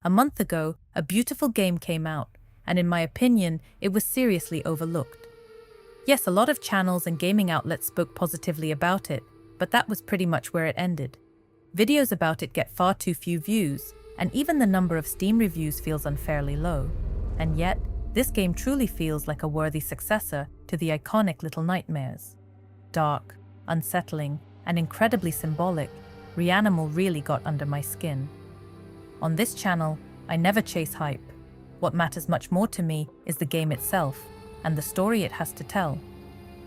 A month ago, a beautiful game came out, and in my opinion, it was seriously overlooked. Yes, a lot of channels and gaming outlets spoke positively about it, but that was pretty much where it ended. Videos about it get far too few views, and even the number of Steam reviews feels unfairly low. And yet, this game truly feels like a worthy successor to the iconic Little Nightmares. Dark, unsettling, and incredibly symbolic, REANIMAL really got under my skin. On this channel, I never chase hype. What matters much more to me is the game itself, and the story it has to tell.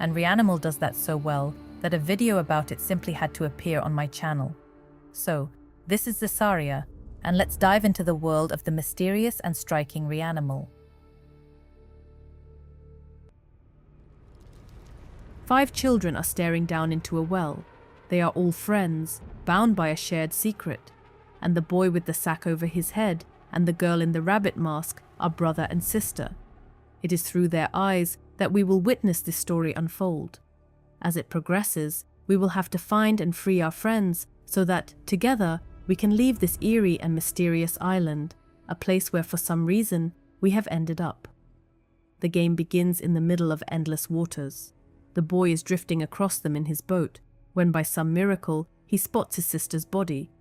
And REANIMAL does that so well that a video about it simply had to appear on my channel. So, this is Cesaria, and let's dive into the world of the mysterious and striking REANIMAL. 5 children are staring down into a well. They are all friends, bound by a shared secret. And the boy with the sack over his head and the girl in the rabbit mask are brother and sister. It is through their eyes that we will witness this story unfold. As it progresses, we will have to find and free our friends so that, together, we can leave this eerie and mysterious island, a place where for some reason we have ended up. The game begins in the middle of endless waters. The boy is drifting across them in his boat, when by some miracle he spots his sister's body.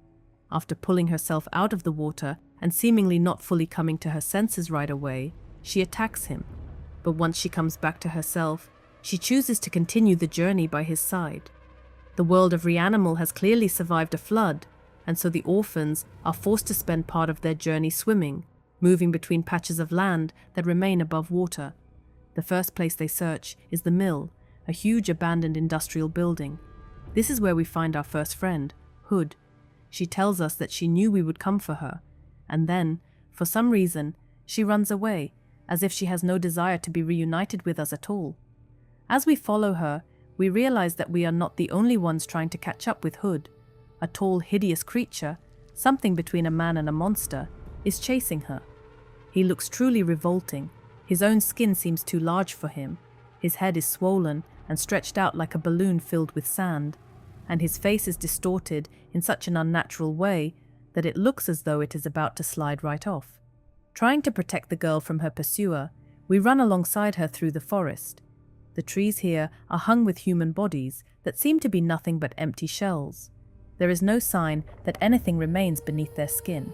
After pulling herself out of the water and seemingly not fully coming to her senses right away, she attacks him. But once she comes back to herself, she chooses to continue the journey by his side. The world of REANIMAL has clearly survived a flood, and so the orphans are forced to spend part of their journey swimming, moving between patches of land that remain above water. The first place they search is the mill, a huge abandoned industrial building. This is where we find our first friend, Hood. She tells us that she knew we would come for her, and then, for some reason, she runs away, as if she has no desire to be reunited with us at all. As we follow her, we realize that we are not the only ones trying to catch up with Hood. A tall, hideous creature, something between a man and a monster, is chasing her. He looks truly revolting. His own skin seems too large for him. His head is swollen and stretched out like a balloon filled with sand, and his face is distorted in such an unnatural way that it looks as though it is about to slide right off. Trying to protect the girl from her pursuer, we run alongside her through the forest. The trees here are hung with human bodies that seem to be nothing but empty shells. There is no sign that anything remains beneath their skin,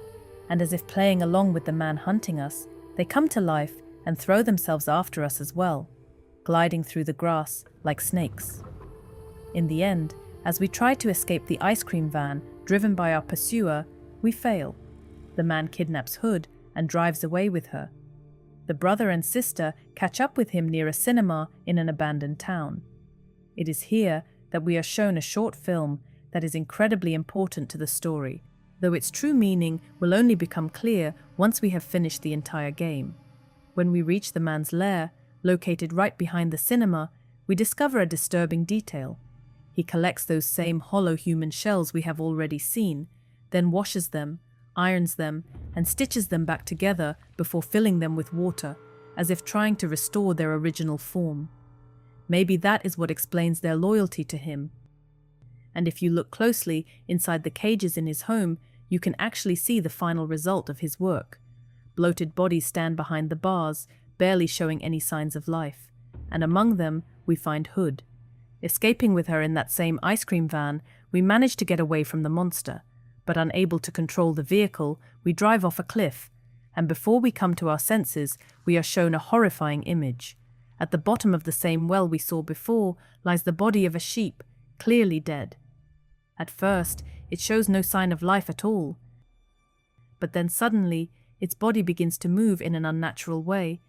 and as if playing along with the man hunting us, they come to life and throw themselves after us as well, gliding through the grass like snakes. In the end, as we try to escape the ice cream van driven by our pursuer, we fail. The man kidnaps Hood and drives away with her. The brother and sister catch up with him near a cinema in an abandoned town. It is here that we are shown a short film that is incredibly important to the story, though its true meaning will only become clear once we have finished the entire game. When we reach the man's lair, located right behind the cinema, we discover a disturbing detail. He collects those same hollow human shells we have already seen, then washes them, irons them, and stitches them back together before filling them with water, as if trying to restore their original form. Maybe that is what explains their loyalty to him. And if you look closely inside the cages in his home, you can actually see the final result of his work. Bloated bodies stand behind the bars, barely showing any signs of life, and among them we find Hood. Escaping with her in that same ice cream van, we manage to get away from the monster, but unable to control the vehicle, we drive off a cliff, and before we come to our senses, we are shown a horrifying image. At the bottom of the same well we saw before lies the body of a sheep, clearly dead. At first, it shows no sign of life at all. But then suddenly, its body begins to move in an unnatural way,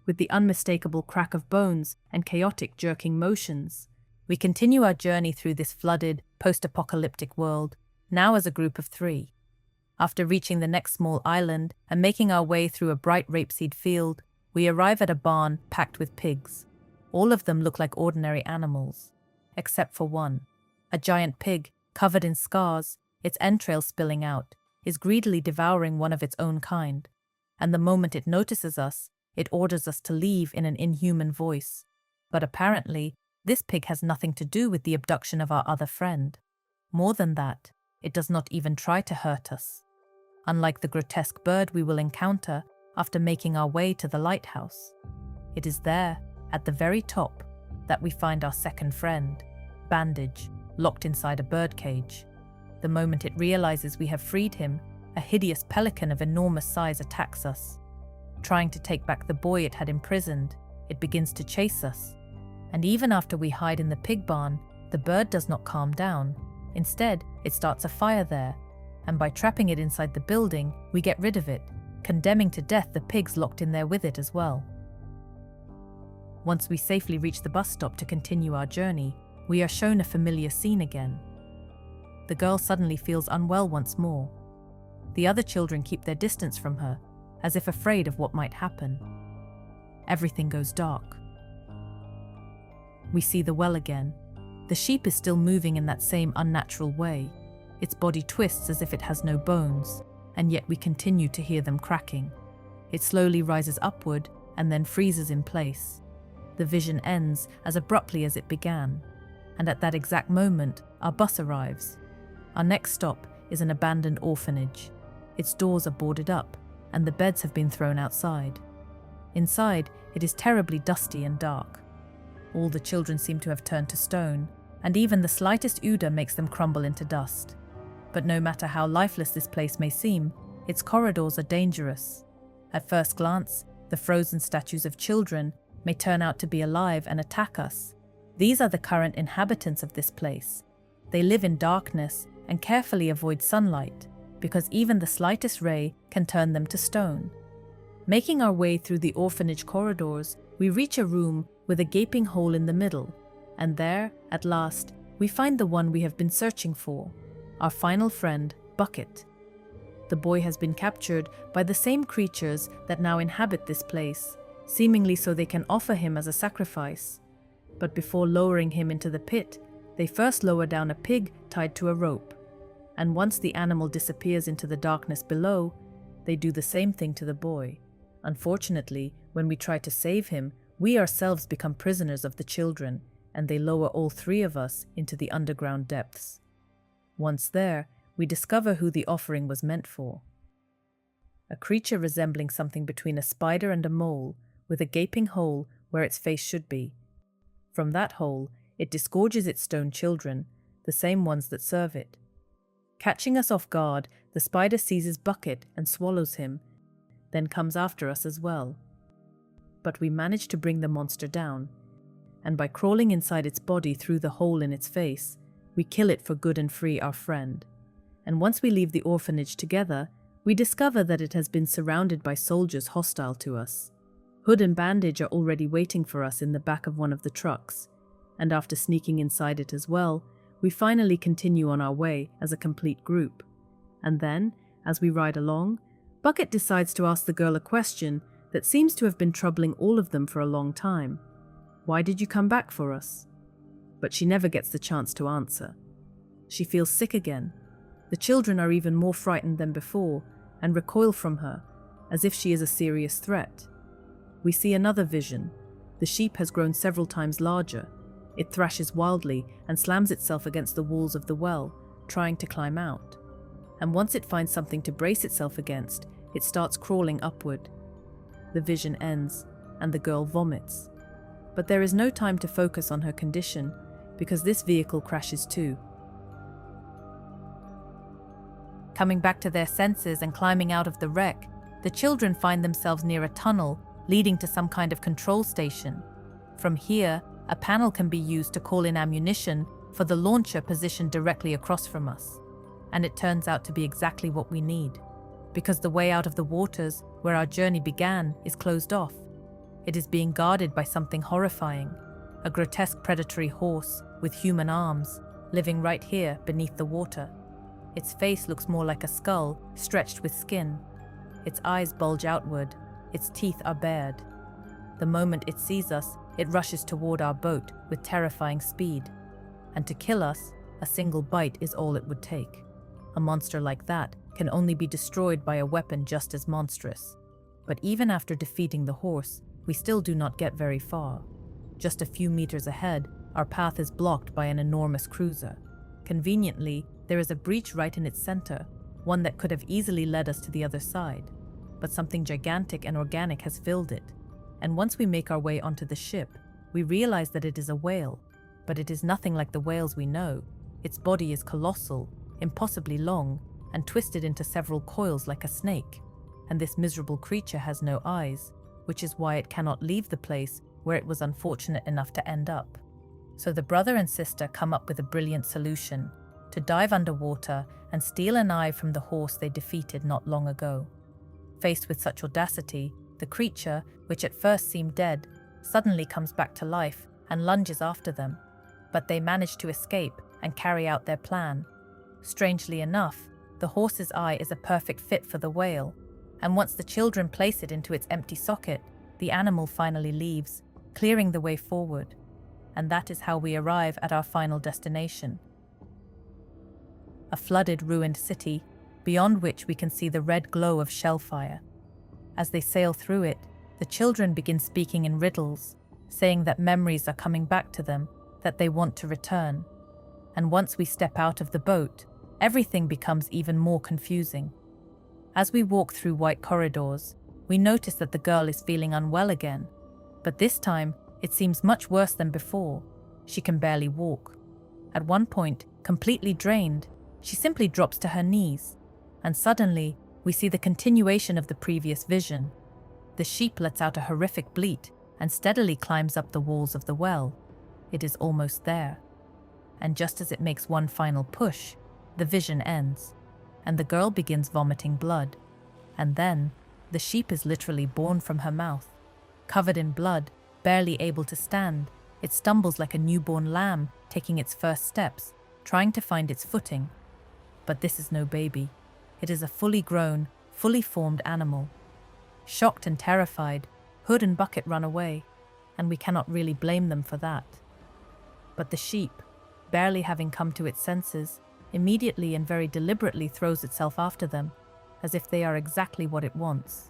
with the unmistakable crack of bones and chaotic jerking motions. We continue our journey through this flooded, post-apocalyptic world, now as a group of 3. After reaching the next small island and making our way through a bright rapeseed field, we arrive at a barn packed with pigs. All of them look like ordinary animals, except for one. A giant pig, covered in scars, its entrails spilling out, is greedily devouring one of its own kind, and the moment it notices us, it orders us to leave in an inhuman voice. But apparently, this pig has nothing to do with the abduction of our other friend. More than that, it does not even try to hurt us. unlike the grotesque bird we will encounter after making our way to the lighthouse. It is there, at the very top, that we find our second friend, Bandage, locked inside a birdcage. The moment it realizes we have freed him, a hideous pelican of enormous size attacks us. Trying to take back the boy it had imprisoned, it begins to chase us. And even after we hide in the pig barn, the bird does not calm down. Instead, it starts a fire there, and by trapping it inside the building, we get rid of it, condemning to death the pigs locked in there with it as well. Once we safely reach the bus stop to continue our journey, we are shown a familiar scene again. The girl suddenly feels unwell once more. The other children keep their distance from her, as if afraid of what might happen. Everything goes dark. We see the well again. The sheep is still moving in that same unnatural way. Its body twists as if it has no bones, and yet we continue to hear them cracking. It slowly rises upward and then freezes in place. The vision ends as abruptly as it began, and at that exact moment, our bus arrives. Our next stop is an abandoned orphanage. Its doors are boarded up, and the beds have been thrown outside. Inside, it is terribly dusty and dark. All the children seem to have turned to stone, and even the slightest odor makes them crumble into dust. But no matter how lifeless this place may seem, its corridors are dangerous. At first glance, the frozen statues of children may turn out to be alive and attack us. These are the current inhabitants of this place. They live in darkness and carefully avoid sunlight, because even the slightest ray can turn them to stone. Making our way through the orphanage corridors, we reach a room with a gaping hole in the middle, and there, at last, we find the one we have been searching for, our final friend, Bucket. The boy has been captured by the same creatures that now inhabit this place, seemingly so they can offer him as a sacrifice. But before lowering him into the pit, they first lower down a pig tied to a rope. And once the animal disappears into the darkness below, they do the same thing to the boy. Unfortunately, when we try to save him, we ourselves become prisoners of the children, and they lower all three of us into the underground depths. Once there, we discover who the offering was meant for. A creature resembling something between a spider and a mole, with a gaping hole where its face should be. From that hole, it disgorges its stone children, the same ones that serve it. Catching us off guard, the spider seizes Bucket and swallows him, then comes after us as well. But we manage to bring the monster down, and by crawling inside its body through the hole in its face, we kill it for good and free our friend. And once we leave the orphanage together, we discover that it has been surrounded by soldiers hostile to us. Hood and Bandage are already waiting for us in the back of one of the trucks, and after sneaking inside it as well, we finally continue on our way as a complete group. And then, as we ride along, Bucket decides to ask the girl a question that seems to have been troubling all of them for a long time. Why did you come back for us? But she never gets the chance to answer. She feels sick again. The children are even more frightened than before and recoil from her, as if she is a serious threat. We see another vision. The sheep has grown several times larger. It thrashes wildly and slams itself against the walls of the well, trying to climb out. And once it finds something to brace itself against, it starts crawling upward. The vision ends, and the girl vomits. But there is no time to focus on her condition, because this vehicle crashes too. Coming back to their senses and climbing out of the wreck, the children find themselves near a tunnel leading to some kind of control station. From here, a panel can be used to call in ammunition for the launcher positioned directly across from us. And it turns out to be exactly what we need, because the way out of the waters where our journey began is closed off. It is being guarded by something horrifying, a grotesque predatory horse with human arms, living right here beneath the water. Its face looks more like a skull stretched with skin. Its eyes bulge outward, its teeth are bared. The moment it sees us, it rushes toward our boat with terrifying speed. And to kill us, a single bite is all it would take. A monster like that can only be destroyed by a weapon just as monstrous. But even after defeating the horse, we still do not get very far. Just a few meters ahead, our path is blocked by an enormous cruiser. Conveniently, there is a breach right in its center, one that could have easily led us to the other side. But something gigantic and organic has filled it. And once we make our way onto the ship, we realize that it is a whale. But it is nothing like the whales we know. Its body is colossal, impossibly long, and twisted into several coils like a snake. And this miserable creature has no eyes, which is why it cannot leave the place where it was unfortunate enough to end up. So the brother and sister come up with a brilliant solution: to dive underwater and steal an eye from the horse they defeated not long ago. Faced with such audacity, the creature, which at first seemed dead, suddenly comes back to life and lunges after them. But they manage to escape and carry out their plan. Strangely enough, the horse's eye is a perfect fit for the whale, and once the children place it into its empty socket, the animal finally leaves, clearing the way forward. And that is how we arrive at our final destination. A flooded, ruined city, beyond which we can see the red glow of shellfire. As they sail through it, the children begin speaking in riddles, saying that memories are coming back to them, that they want to return. And once we step out of the boat, everything becomes even more confusing. As we walk through white corridors, we notice that the girl is feeling unwell again, but this time it seems much worse than before. She can barely walk. At one point, completely drained, she simply drops to her knees, and suddenly we see the continuation of the previous vision. The sheep lets out a horrific bleat and steadily climbs up the walls of the well. It is almost there. And just as it makes one final push, the vision ends, and the girl begins vomiting blood. And then, the sheep is literally born from her mouth. Covered in blood, barely able to stand, it stumbles like a newborn lamb taking its first steps, trying to find its footing. But this is no baby. It is a fully grown, fully formed animal. Shocked and terrified, Hood and Bucket run away, and we cannot really blame them for that. But the sheep, barely having come to its senses, immediately and very deliberately throws itself after them, as if they are exactly what it wants.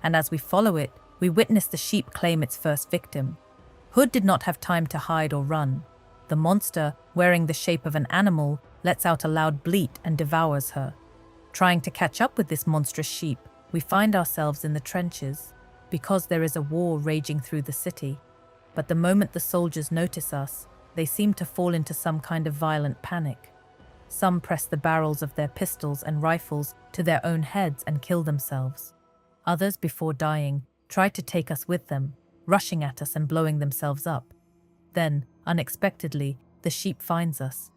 And as we follow it, we witness the sheep claim its first victim. Hood did not have time to hide or run. The monster, wearing the shape of an animal, lets out a loud bleat and devours her. Trying to catch up with this monstrous sheep, we find ourselves in the trenches, because there is a war raging through the city. But the moment the soldiers notice us, they seem to fall into some kind of violent panic. Some press the barrels of their pistols and rifles to their own heads and kill themselves. Others, before dying, try to take us with them, rushing at us and blowing themselves up. Then, unexpectedly, the sheep finds us.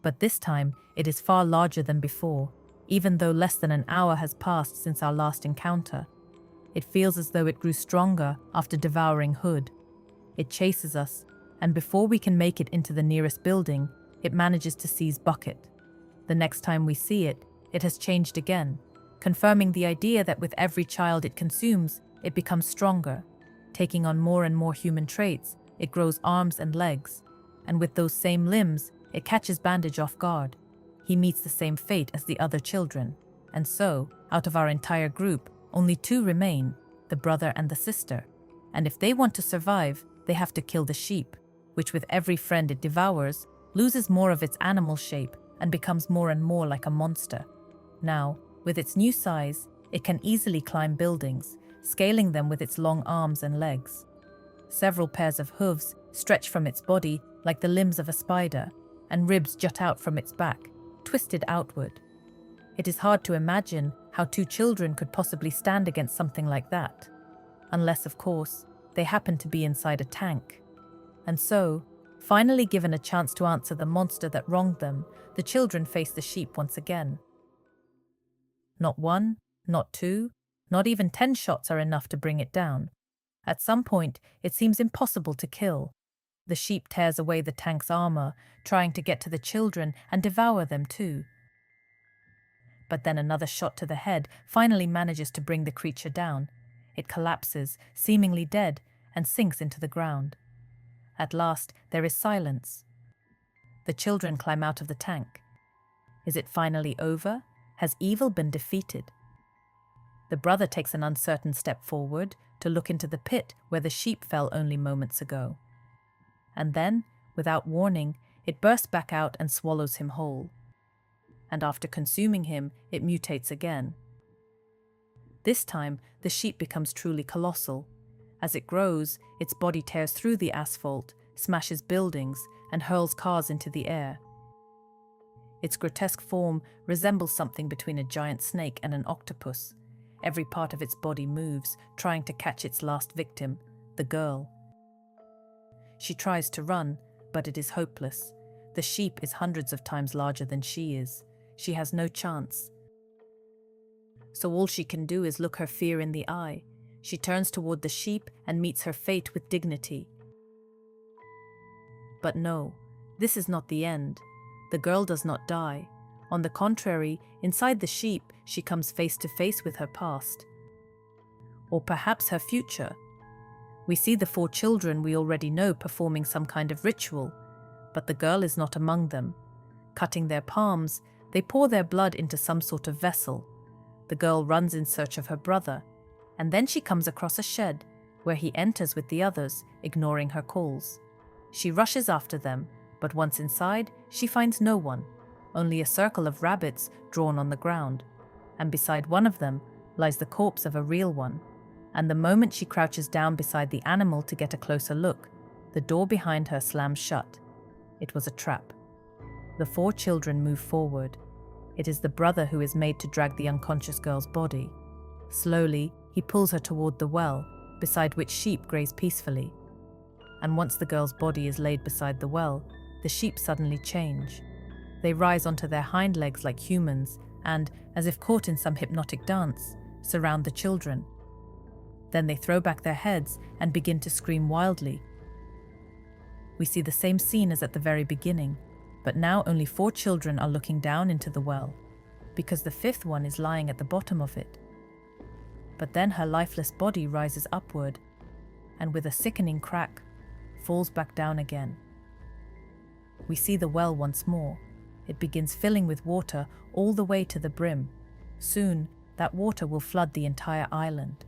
But this time, it is far larger than before, even though less than an hour has passed since our last encounter. It feels as though it grew stronger after devouring Hood. It chases us, and before we can make it into the nearest building, it manages to seize Bucket. The next time we see it, it has changed again, confirming the idea that with every child it consumes, it becomes stronger. Taking on more and more human traits, it grows arms and legs, and with those same limbs, it catches Bandage off guard. He meets the same fate as the other children, and so, out of our entire group, only two remain, the brother and the sister. And if they want to survive, they have to kill the sheep, which with every friend it devours, loses more of its animal shape and becomes more and more like a monster. Now, with its new size, it can easily climb buildings, scaling them with its long arms and legs. Several pairs of hooves stretch from its body like the limbs of a spider, and ribs jut out from its back, twisted outward. It is hard to imagine how two children could possibly stand against something like that, unless, of course, they happen to be inside a tank. And so, finally given a chance to answer the monster that wronged them, the children face the sheep once again. Not one, not two, not even 10 shots are enough to bring it down. At some point, it seems impossible to kill. The sheep tears away the tank's armor, trying to get to the children and devour them too. But then another shot to the head finally manages to bring the creature down. It collapses, seemingly dead, and sinks into the ground. At last, there is silence. The children climb out of the tank. Is it finally over? Has evil been defeated? The brother takes an uncertain step forward to look into the pit where the sheep fell only moments ago. And then, without warning, it bursts back out and swallows him whole. and after consuming him, it mutates again. This time, the sheep becomes truly colossal. As it grows, its body tears through the asphalt, smashes buildings, and hurls cars into the air. Its grotesque form resembles something between a giant snake and an octopus. Every part of its body moves, trying to catch its last victim, the girl. She tries to run, but it is hopeless. The sheep is hundreds of times larger than she is. She has no chance. So all she can do is look her fear in the eye. She turns toward the sheep and meets her fate with dignity. But no, this is not the end. The girl does not die. On the contrary, inside the sheep, she comes face to face with her past. Or perhaps her future. We see the 4 children we already know performing some kind of ritual, but the girl is not among them. Cutting their palms, they pour their blood into some sort of vessel. The girl runs in search of her brother, and then she comes across a shed, where he enters with the others, ignoring her calls. She rushes after them, but once inside, she finds no one, only a circle of rabbits drawn on the ground, and beside one of them lies the corpse of a real one. And the moment she crouches down beside the animal to get a closer look, the door behind her slams shut. It was a trap. The 4 children move forward. It is the brother who is made to drag the unconscious girl's body. Slowly, he pulls her toward the well, beside which sheep graze peacefully. And once the girl's body is laid beside the well, the sheep suddenly change. They rise onto their hind legs like humans and, as if caught in some hypnotic dance, surround the children. Then they throw back their heads and begin to scream wildly. We see the same scene as at the very beginning, but now only 4 children are looking down into the well, because the 5th one is lying at the bottom of it. But then her lifeless body rises upward, and with a sickening crack, falls back down again. We see the well once more. It begins filling with water all the way to the brim. Soon, that water will flood the entire island.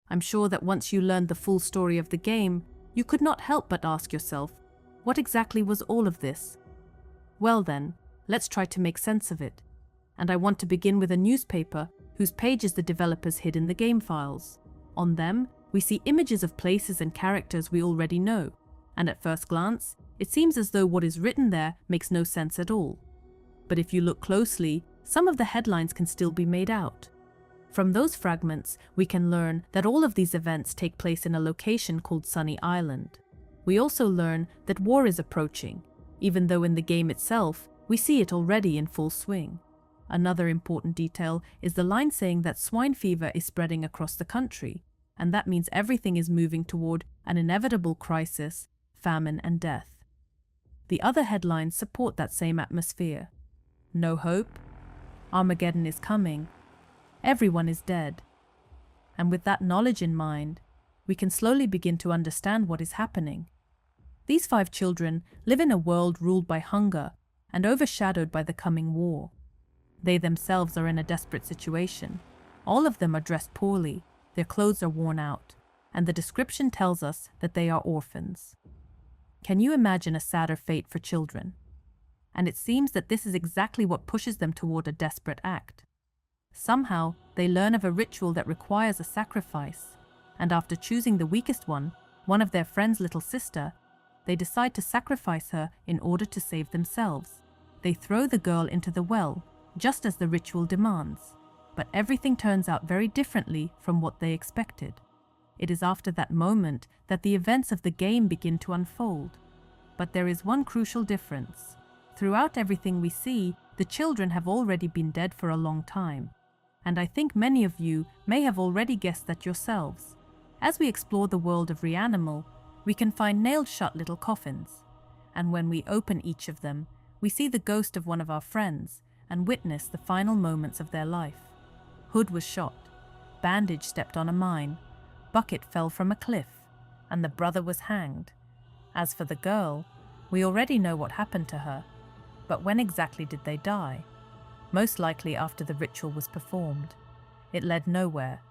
I'm sure that once you learned the full story of the game, you could not help but ask yourself, what exactly was all of this? Well then, let's try to make sense of it. And I want to begin with a newspaper whose pages the developers hid in the game files. On them, we see images of places and characters we already know, and at first glance, it seems as though what is written there makes no sense at all. But if you look closely, some of the headlines can still be made out. From those fragments, we can learn that all of these events take place in a location called Sunny Island. We also learn that war is approaching, even though in the game itself, we see it already in full swing. Another important detail is the line saying that swine fever is spreading across the country, and that means everything is moving toward an inevitable crisis, famine and death. The other headlines support that same atmosphere. No hope, Armageddon is coming, everyone is dead. And with that knowledge in mind, we can slowly begin to understand what is happening. These 5 children live in a world ruled by hunger and overshadowed by the coming war. They themselves are in a desperate situation. All of them are dressed poorly, their clothes are worn out, and the description tells us that they are orphans. Can you imagine a sadder fate for children? And it seems that this is exactly what pushes them toward a desperate act. Somehow, they learn of a ritual that requires a sacrifice, and after choosing the weakest one of their friend's little sister, they decide to sacrifice her in order to save themselves. They throw the girl into the well, just as the ritual demands, but everything turns out very differently from what they expected. It is after that moment that the events of the game begin to unfold. But there is one crucial difference. Throughout everything we see, the children have already been dead for a long time. And I think many of you may have already guessed that yourselves. As we explore the world of REANIMAL, we can find nailed shut little coffins. And when we open each of them, we see the ghost of one of our friends and witness the final moments of their life. Hood was shot, Bandage stepped on a mine, Bucket fell from a cliff, and the brother was hanged. As for the girl, we already know what happened to her. But when exactly did they die? Most likely after the ritual was performed. It led nowhere.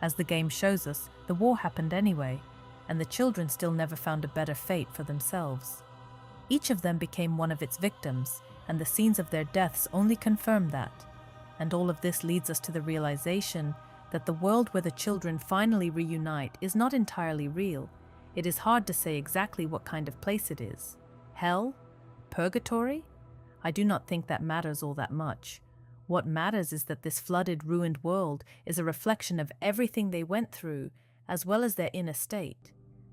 As the game shows us, the war happened anyway, and the children still never found a better fate for themselves. Each of them became one of its victims, and the scenes of their deaths only confirm that. And all of this leads us to the realization that the world where the children finally reunite is not entirely real. It is hard to say exactly what kind of place it is. Hell? Purgatory? I do not think that matters all that much. What matters is that this flooded, ruined world is a reflection of everything they went through, as well as their inner state.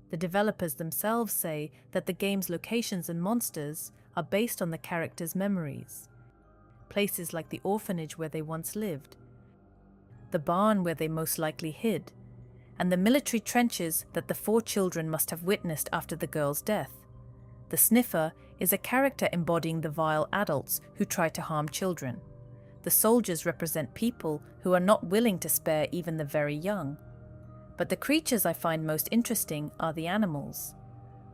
The developers themselves say that the game's locations and monsters are based on the characters' memories. Places like the orphanage where they once lived, the barn where they most likely hid, and the military trenches that the 4 children must have witnessed after the girl's death. The sniffer is a character embodying the vile adults who try to harm children. The soldiers represent people who are not willing to spare even the very young. But the creatures I find most interesting are the animals.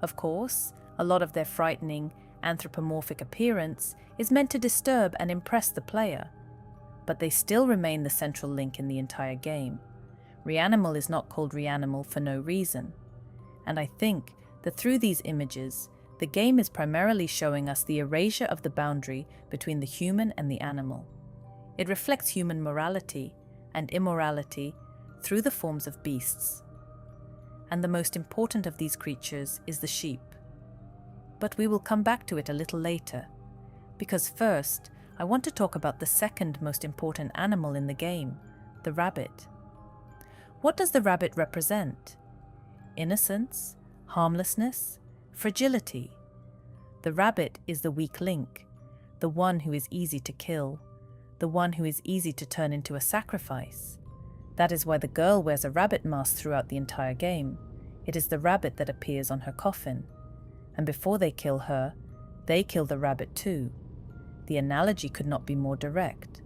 Of course, a lot of their frightening, anthropomorphic appearance is meant to disturb and impress the player, but they still remain the central link in the entire game. REANIMAL is not called REANIMAL for no reason. And I think that through these images, the game is primarily showing us the erasure of the boundary between the human and the animal. It reflects human morality and immorality through the forms of beasts. And the most important of these creatures is the sheep. But we will come back to it a little later, because first, I want to talk about the second most important animal in the game, the rabbit. What does the rabbit represent? Innocence, harmlessness, fragility. The rabbit is the weak link, the one who is easy to kill, the one who is easy to turn into a sacrifice. That is why the girl wears a rabbit mask throughout the entire game. It is the rabbit that appears on her coffin. And before they kill her, they kill the rabbit too. The analogy could not be more direct.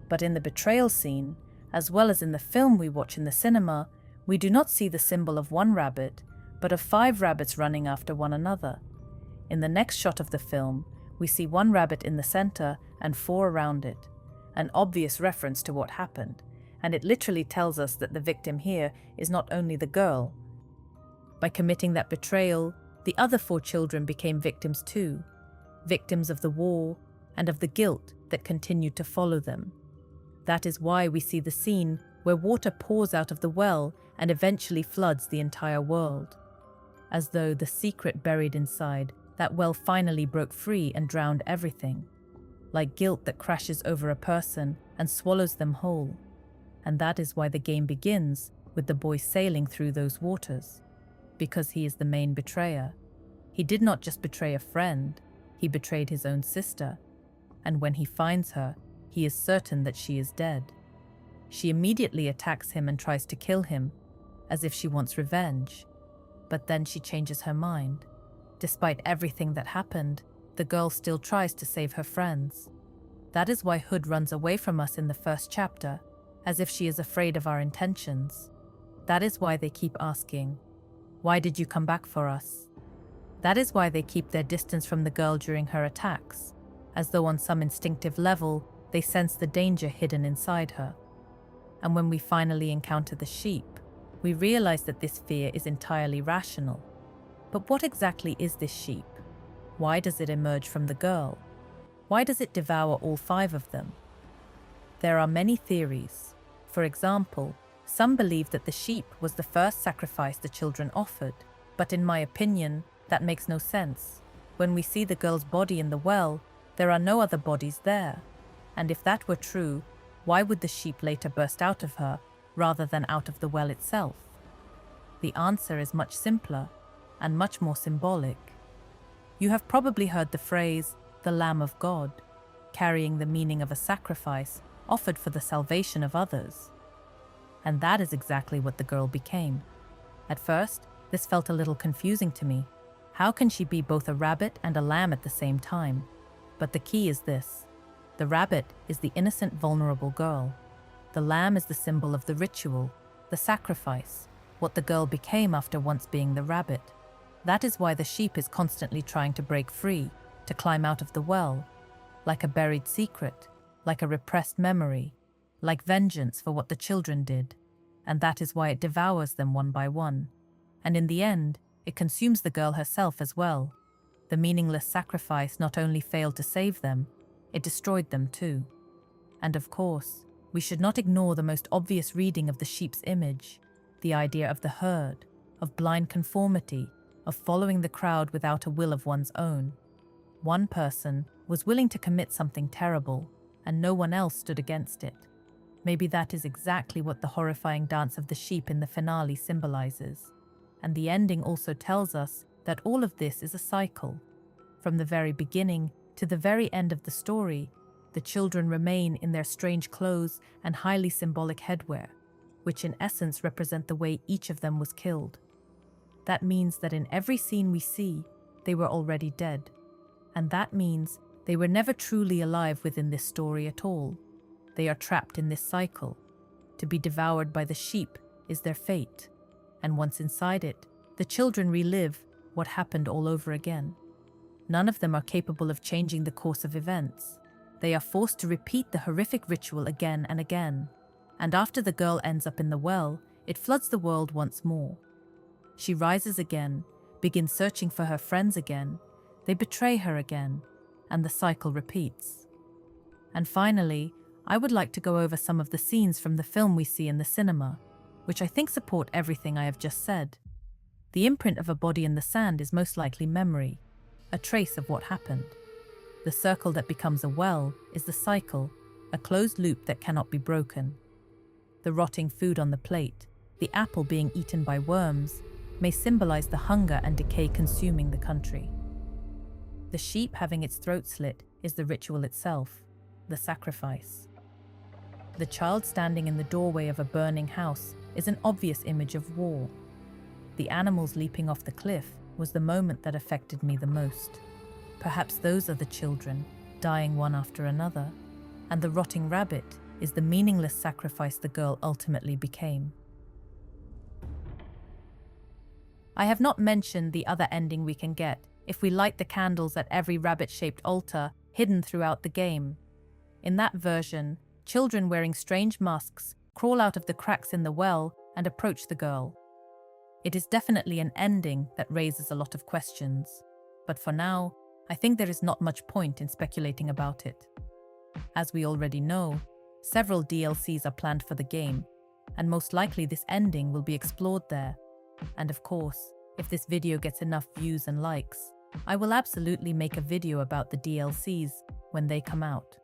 But in the betrayal scene, as well as in the film we watch in the cinema, we do not see the symbol of one rabbit, but of 5 rabbits running after one another. In the next shot of the film, we see 1 rabbit in the center and 4 around it, an obvious reference to what happened, and it literally tells us that the victim here is not only the girl. By committing that betrayal, the other 4 children became victims too, victims of the war and of the guilt that continued to follow them. That is why we see the scene where water pours out of the well and eventually floods the entire world. As though the secret buried inside that well finally broke free and drowned everything, like guilt that crashes over a person and swallows them whole. And that is why the game begins with the boy sailing through those waters, because he is the main betrayer. He did not just betray a friend, he betrayed his own sister, and when he finds her, he is certain that she is dead. She immediately attacks him and tries to kill him, as if she wants revenge. But then she changes her mind. Despite everything that happened, the girl still tries to save her friends. That is why Hood runs away from us in the first chapter, as if she is afraid of our intentions. That is why they keep asking, "Why did you come back for us?" That is why they keep their distance from the girl during her attacks, as though on some instinctive level they sense the danger hidden inside her. And when we finally encounter the sheep, we realize that this fear is entirely rational. But what exactly is this sheep? Why does it emerge from the girl? Why does it devour all 5 of them? There are many theories. For example, some believe that the sheep was the first sacrifice the children offered, but in my opinion, that makes no sense. When we see the girl's body in the well, there are no other bodies there. And if that were true, why would the sheep later burst out of her, rather than out of the well itself? The answer is much simpler and much more symbolic. You have probably heard the phrase, "the Lamb of God," carrying the meaning of a sacrifice offered for the salvation of others. And that is exactly what the girl became. At first, this felt a little confusing to me. How can she be both a rabbit and a lamb at the same time? But the key is this. The rabbit is the innocent, vulnerable girl. The lamb is the symbol of the ritual, the sacrifice, what the girl became after once being the rabbit. That is why the sheep is constantly trying to break free, to climb out of the well, like a buried secret, like a repressed memory, like vengeance for what the children did. And that is why it devours them one by one. And in the end, it consumes the girl herself as well. The meaningless sacrifice not only failed to save them, it destroyed them too. And of course, we should not ignore the most obvious reading of the sheep's image, the idea of the herd, of blind conformity, of following the crowd without a will of one's own. One person was willing to commit something terrible, and no one else stood against it. Maybe that is exactly what the horrifying dance of the sheep in the finale symbolizes. And the ending also tells us that all of this is a cycle. From the very beginning to the very end of the story, the children remain in their strange clothes and highly symbolic headwear, which in essence represent the way each of them was killed. That means that in every scene we see, they were already dead. And that means they were never truly alive within this story at all. They are trapped in this cycle. To be devoured by the sheep is their fate. And once inside it, the children relive what happened all over again. None of them are capable of changing the course of events. They are forced to repeat the horrific ritual again and again. And after the girl ends up in the well, it floods the world once more. She rises again, begins searching for her friends again. They betray her again, and the cycle repeats. And finally, I would like to go over some of the scenes from the film we see in the cinema, which I think support everything I have just said. The imprint of a body in the sand is most likely memory, a trace of what happened. The circle that becomes a well is the cycle, a closed loop that cannot be broken. The rotting food on the plate, the apple being eaten by worms, may symbolize the hunger and decay consuming the country. The sheep having its throat slit is the ritual itself, the sacrifice. The child standing in the doorway of a burning house is an obvious image of war. The animals leaping off the cliff was the moment that affected me the most. Perhaps those are the children, dying one after another, and the rotting rabbit is the meaningless sacrifice the girl ultimately became. I have not mentioned the other ending we can get if we light the candles at every rabbit-shaped altar hidden throughout the game. In that version, children wearing strange masks crawl out of the cracks in the well and approach the girl. It is definitely an ending that raises a lot of questions, but for now, I think there is not much point in speculating about it. As we already know, several DLCs are planned for the game, and most likely this ending will be explored there. And of course, if this video gets enough views and likes, I will absolutely make a video about the DLCs when they come out.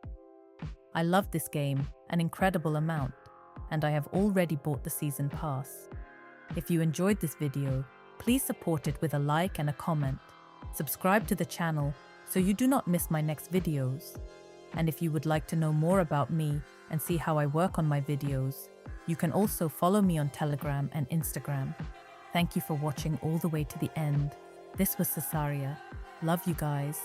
I love this game an incredible amount, and I have already bought the season pass. If you enjoyed this video, please support it with a like and a comment. Subscribe to the channel so you do not miss my next videos. And if you would like to know more about me and see how I work on my videos, you can also follow me on Telegram and Instagram. Thank you for watching all the way to the end. This was Cesaria. Love you guys.